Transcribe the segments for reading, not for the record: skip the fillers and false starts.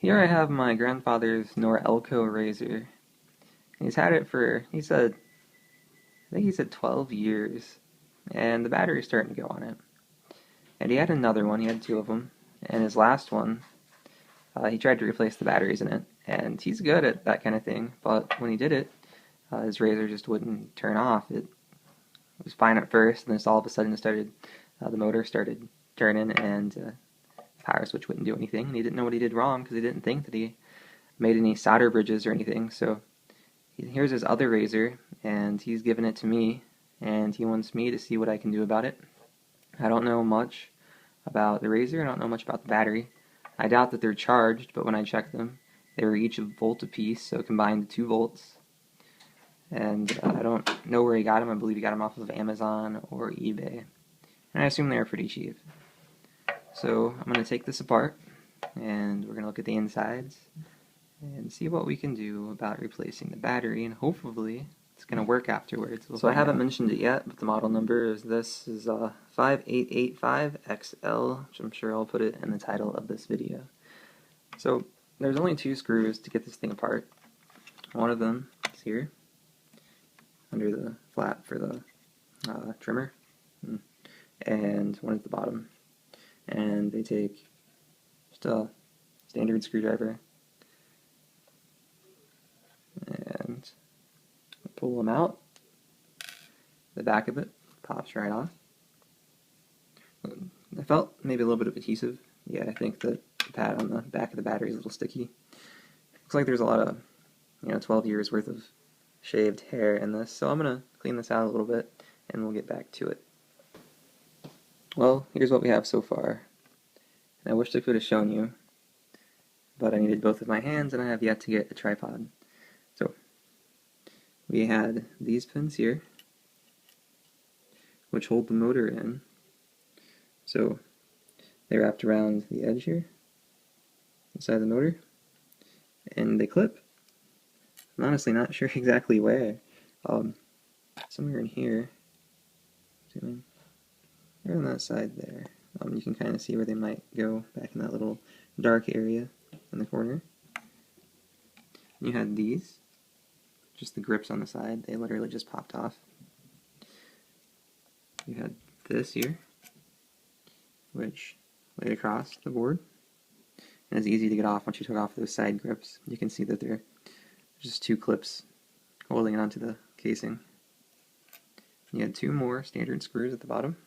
Here I have my grandfather's Norelco razor. He's had it for, I think he said 12 years, and the battery's starting to go on it. And he had another one, he had two of them, and his last one, he tried to replace the batteries in it, and he's good at that kind of thing, but when he did it, his razor just wouldn't turn off. It was fine at first, and then all of a sudden the motor started turning, and the power switch wouldn't do anything, and he didn't know what he did wrong because he didn't think that he made any solder bridges or anything. So here's his other razor, and he's given it to me, and he wants me to see what I can do about it. I don't know much about the razor, I don't know much about the battery. I doubt that they're charged, but when I checked them, they were each a volt apiece, so combined 2 volts. And I don't know where he got them. I believe he got them off of Amazon or eBay. And I assume they were pretty cheap. So I'm going to take this apart, and we're going to look at the insides and see what we can do about replacing the battery, and hopefully it's going to work afterwards. So I haven't mentioned it yet, but the model number is 5885XL, which I'm sure I'll put it in the title of this video. So there's only 2 screws to get this thing apart. One of them is here, under the flap for the trimmer, and one at the bottom. And they take just a standard screwdriver and pull them out. The back of it pops right off. I felt maybe a little bit of adhesive. Yeah, I think that the pad on the back of the battery is a little sticky. Looks like there's a lot of 12 years worth of shaved hair in this, so I'm gonna clean this out a little bit and we'll get back to it. Well, here's what we have so far. And I wish I could have shown you, but I needed both of my hands and I have yet to get a tripod. So we had these pins here, which hold the motor in. So they wrapped around the edge here, inside the motor, and they clip. I'm honestly not sure exactly where. Somewhere in here, right on that side there. You can kind of see where they might go, back in that little dark area in the corner. You had these, just the grips on the side, they literally just popped off. You had this here, which laid across the board, and it's easy to get off once you took off those side grips. You can see that they're just 2 clips holding onto the casing. You had 2 more standard screws at the bottom,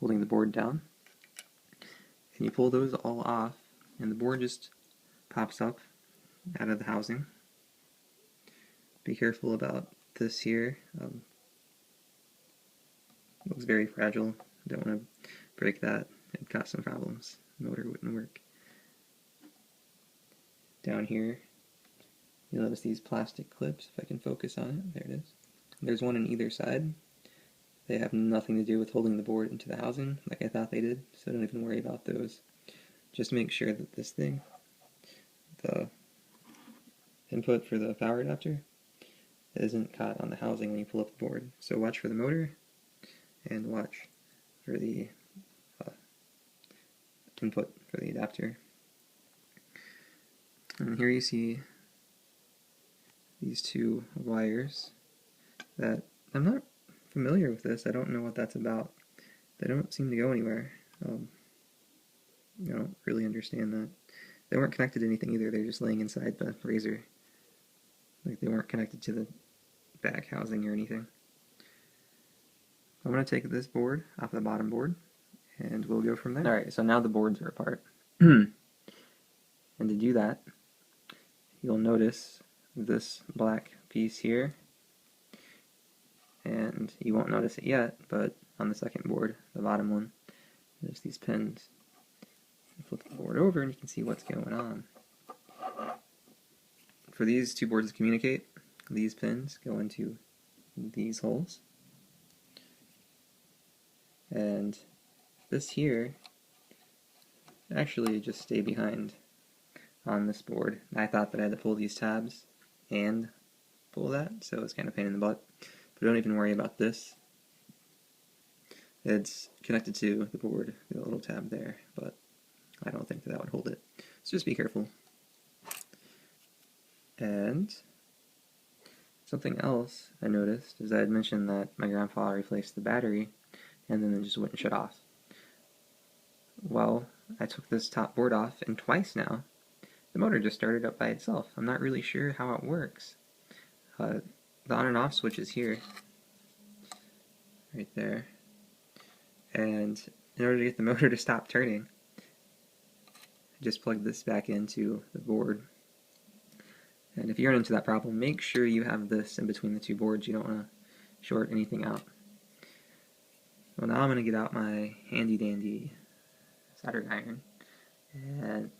holding the board down, and you pull those all off, and the board just pops up out of the housing. Be careful about this here. It looks very fragile. Don't want to break that. It'd cause some problems. The motor wouldn't work. Down here, you'll notice these plastic clips. If I can focus on it, there it is. There's one on either side. They have nothing to do with holding the board into the housing, like I thought they did, so don't even worry about those. Just make sure that this thing, the input for the power adapter, isn't caught on the housing when you pull up the board. So watch for the motor, and watch for the input for the adapter. And here you see these 2 wires that I'm not familiar with this. I don't know what that's about. They don't seem to go anywhere. I don't really understand that. They weren't connected to anything either. They're just laying inside the razor. Like they weren't connected to the back housing or anything. I'm going to take this board off the bottom board, and we'll go from there. Alright, so now the boards are apart. And to do that, you'll notice this black piece here, and you won't notice it yet, but on the second board, the bottom one, there's these pins. Flip the board over and you can see what's going on. For these 2 boards to communicate, these pins go into these holes. And this here actually just stay behind on this board. I thought that I had to pull these tabs and pull that, so it's kind of a pain in the butt. But don't even worry about this. It's connected to the board, the little tab there, but I don't think that would hold it. So just be careful. And something else I noticed is I had mentioned that my grandpa replaced the battery and then it just wouldn't shut off. Well, I took this top board off and twice now the motor just started up by itself. I'm not really sure how it works. The on and off switch is here, right there, and in order to get the motor to stop turning, I just plugged this back into the board. And if you run into that problem, make sure you have this in between the two boards. You don't want to short anything out. Well, now I'm going to get out my handy dandy soldering iron, and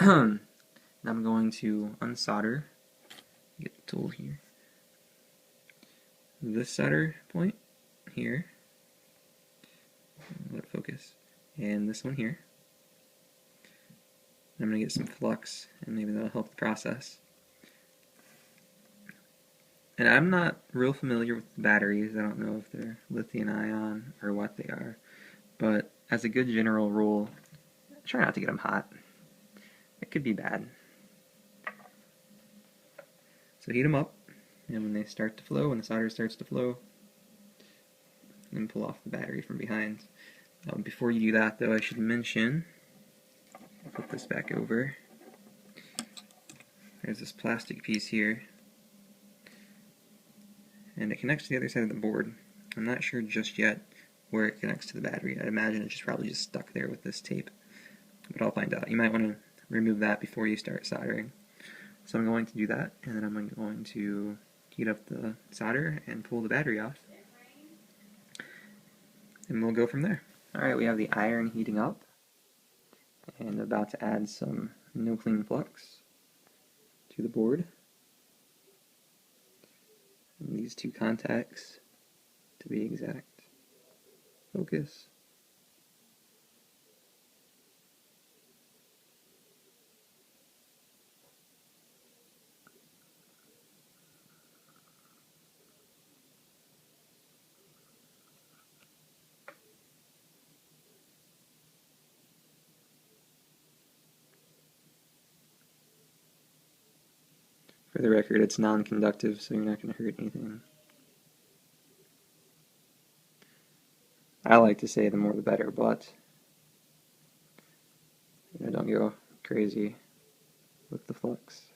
I'm going to unsolder, get the tool here, this solder point here, let it focus, and this one here. I'm going to get some flux, and maybe that'll help the process. And I'm not real familiar with the batteries. I don't know if they're lithium ion or what they are, but as a good general rule, try not to get them hot. It could be bad. So heat them up, and when they start to flow, when the solder starts to flow, then pull off the battery from behind. Before you do that, though, I should mention, I'll put this back over. There's this plastic piece here, and it connects to the other side of the board. I'm not sure just yet where it connects to the battery. I'd imagine it's probably just stuck there with this tape, but I'll find out. You might want to remove that before you start soldering. So I'm going to do that, and then I'm going to heat up the solder and pull the battery off, and we'll go from there. Alright, we have the iron heating up, and about to add some no clean flux to the board. And these two contacts, to be exact. Focus. For the record, it's non-conductive, so you're not going to hurt anything. I like to say the more the better, but don't go crazy with the flux.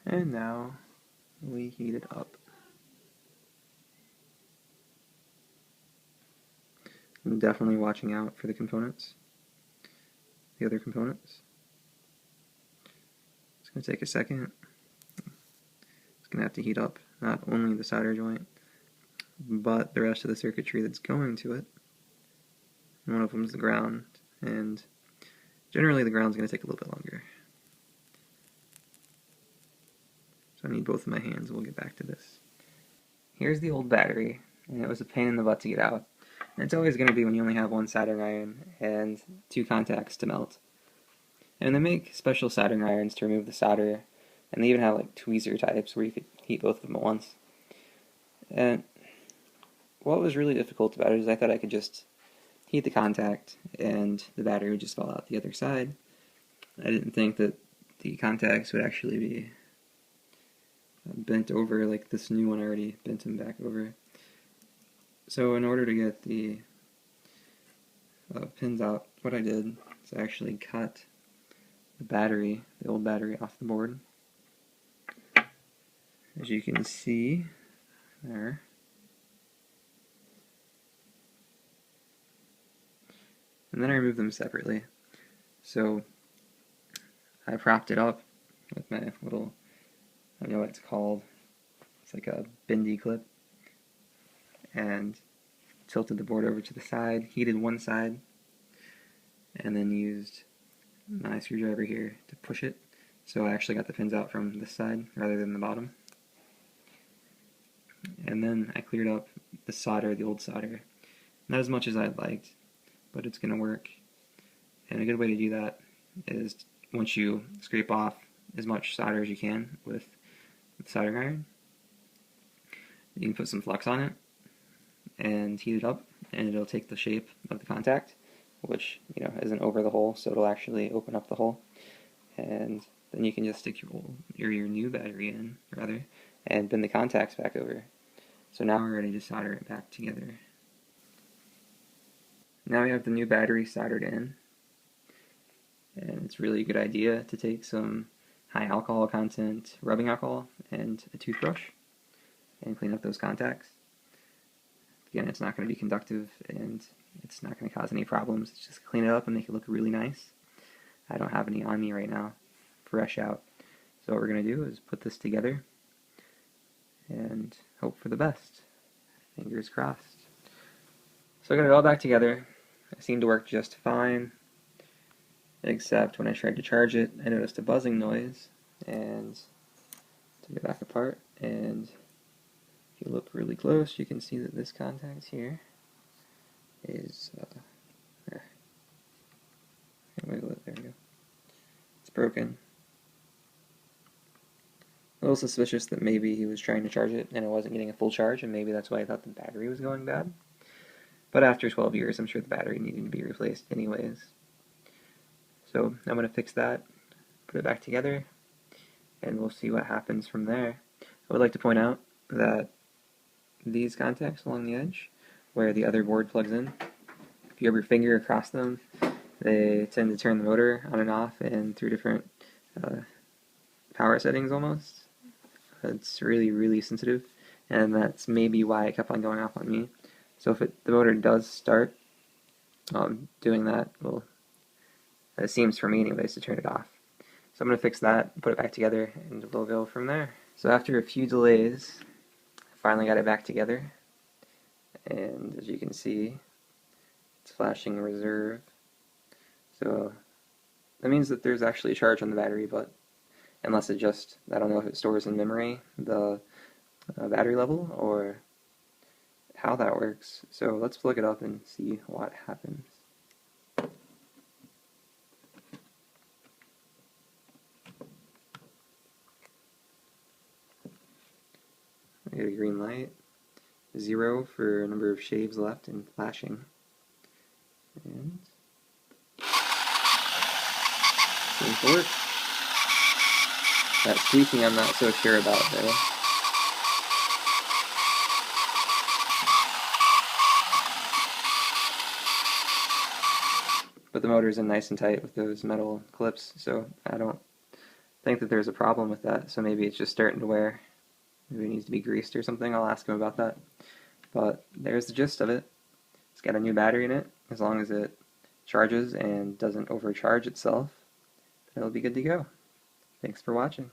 And now we heat it up. I'm definitely watching out for the components, the other components. It's going to take a second. It's going to have to heat up not only the solder joint, but the rest of the circuitry that's going to it. And one of them is the ground, and generally the ground's going to take a little bit longer. So I need both of my hands. We'll get back to this. Here's the old battery, and it was a pain in the butt to get out. And it's always going to be when you only have one soldering iron and two contacts to melt. And they make special soldering irons to remove the solder, and they even have like tweezer types where you could heat both of them at once. And what was really difficult about it is I thought I could just heat the contact and the battery would just fall out the other side. I didn't think that the contacts would actually be bent over like this new one already bent them back over. So in order to get the pins out, what I did is I actually cut the battery, the old battery, off the board. As you can see there. And then I removed them separately. So I propped it up with my little, I don't know what it's called, it's like a bendy clip, and tilted the board over to the side, heated one side, and then used my screwdriver here to push it. So I actually got the pins out from this side rather than the bottom. And then I cleared up the solder, the old solder. Not as much as I'd liked, but it's going to work. And a good way to do that is once you scrape off as much solder as you can with the soldering iron, You can put some flux on it and heat it up, and it'll take the shape of the contact, which isn't over the hole, so it'll actually open up the hole. And then you can just stick your new battery in, rather, and bend the contacts back over. So now we're ready to solder it back together. Now we have the new battery soldered in, and it's really a good idea to take some high alcohol content rubbing alcohol and a toothbrush and clean up those contacts. Again, it's not going to be conductive and it's not going to cause any problems. It's just clean it up and make it look really nice. I don't have any on me right now, fresh out. So what we're going to do is put this together and hope for the best. Fingers crossed. So I got it all back together. It seemed to work just fine, except when I tried to charge it, I noticed a buzzing noise, and took it back apart, and if you look really close, you can see that this contact here is, there. Wiggle it, there we go. It's broken. A little suspicious that maybe he was trying to charge it and it wasn't getting a full charge, and maybe that's why I thought the battery was going bad. But after 12 years, I'm sure the battery needed to be replaced anyways. So I'm going to fix that, put it back together, and we'll see what happens from there. I would like to point out that these contacts along the edge, where the other board plugs in, if you have your finger across them, they tend to turn the motor on and off in 3 different power settings almost. It's really, really sensitive, and that's maybe why it kept on going off on me. So if the motor does start doing that, well, it seems for me anyways to turn it off. So I'm going to fix that, put it back together, and we'll go from there. So after a few delays, I finally got it back together, and as you can see, it's flashing reserve. So that means that there's actually a charge on the battery, but unless it just, I don't know if it stores in memory the battery level or how that works. So let's look it up and see what happens. I get a green light, 0 for number of shaves left and flashing. And seems to work. That squeaking I'm not so sure about though. But the motor's in nice and tight with those metal clips, so I don't think that there's a problem with that. So maybe it's just starting to wear. Maybe it needs to be greased or something. I'll ask him about that. But there's the gist of it. It's got a new battery in it. As long as it charges and doesn't overcharge itself, it'll be good to go. Thanks for watching.